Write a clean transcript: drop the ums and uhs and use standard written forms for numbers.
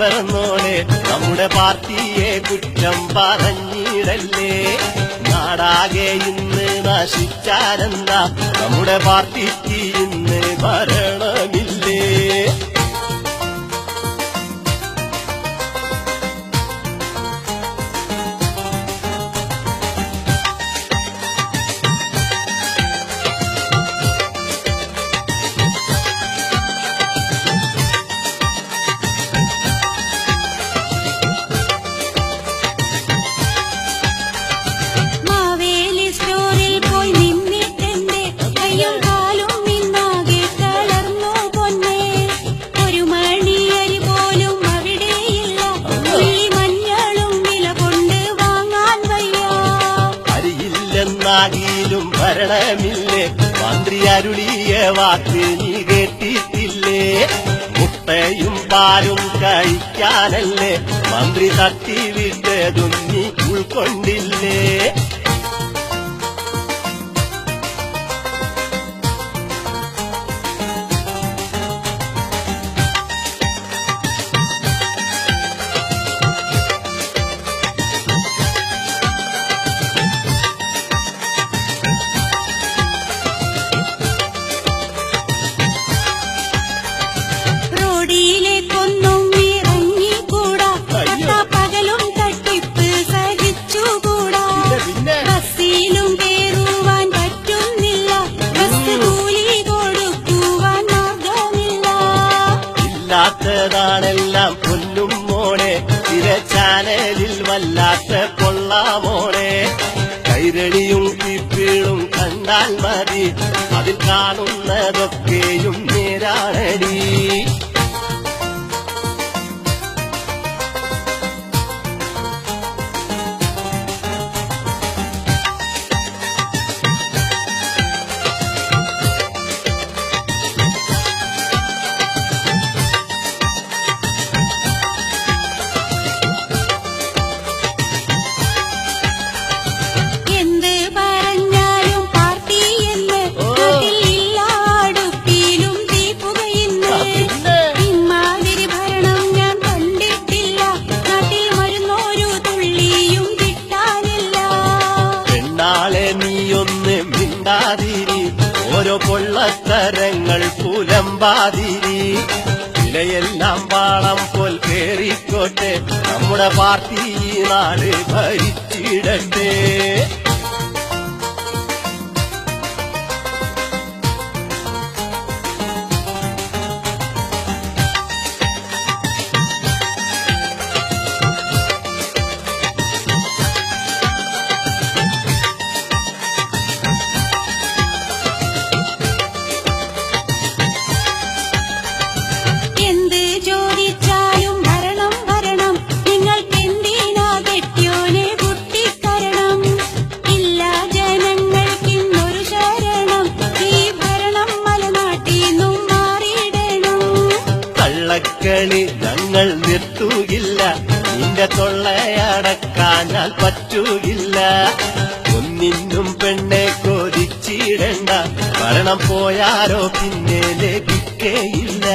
പിറന്നോളെ നമ്മുടെ പാർട്ടിയെ കുറ്റം പറഞ്ഞിടല്ലേ. നാടാകെ ഇന്ന് നശിച്ചാരെന്താ, നമ്മുടെ പാർട്ടിക്ക് ഇന്ന് ഭരണമില്ലേ. ും ഭരണമില്ലേ, മന്ത്രി അരുളിയ വാക്ക് നീ കേട്ടിട്ടില്ലേ. മുട്ടയും പാലും കഴിക്കാനല്ലേ മന്ത്രി തട്ടിവിട്ടതും നീ ഉൾക്കൊണ്ടില്ലേ. ാണെല്ലാം പൊന്നും മോനെ, ചില ചാനലിൽ വല്ലാത്ത കൊള്ളാമോനെ. കൈരളിയും പിപ്പിളും കണ്ടാൽ മതി, അതിൽ കാണുന്നതൊക്കെയും നേരാണടി. നീയൊന്ന് മിണ്ടാതിരി, ഓരോ പൊള്ളത്തരങ്ങൾ പുലമ്പാതിരി. വിലയെല്ലാം പാളം പോൽ കേറിക്കോട്ടെ, നമ്മുടെ പാർട്ടി നാട് ഭരിച്ചിടട്ടെ. കളി ഞങ്ങൾ നിർത്തുകില്ല, നിന്റെ തൊള്ളയടക്കാഞ്ഞാൽ പറ്റുകില്ല. ഒന്നിനും പെണ്ണെ കൊതിച്ചിടണ്ട, ഭരണം പോയാലോ പിന്നെ ലഭിക്കയില്ല.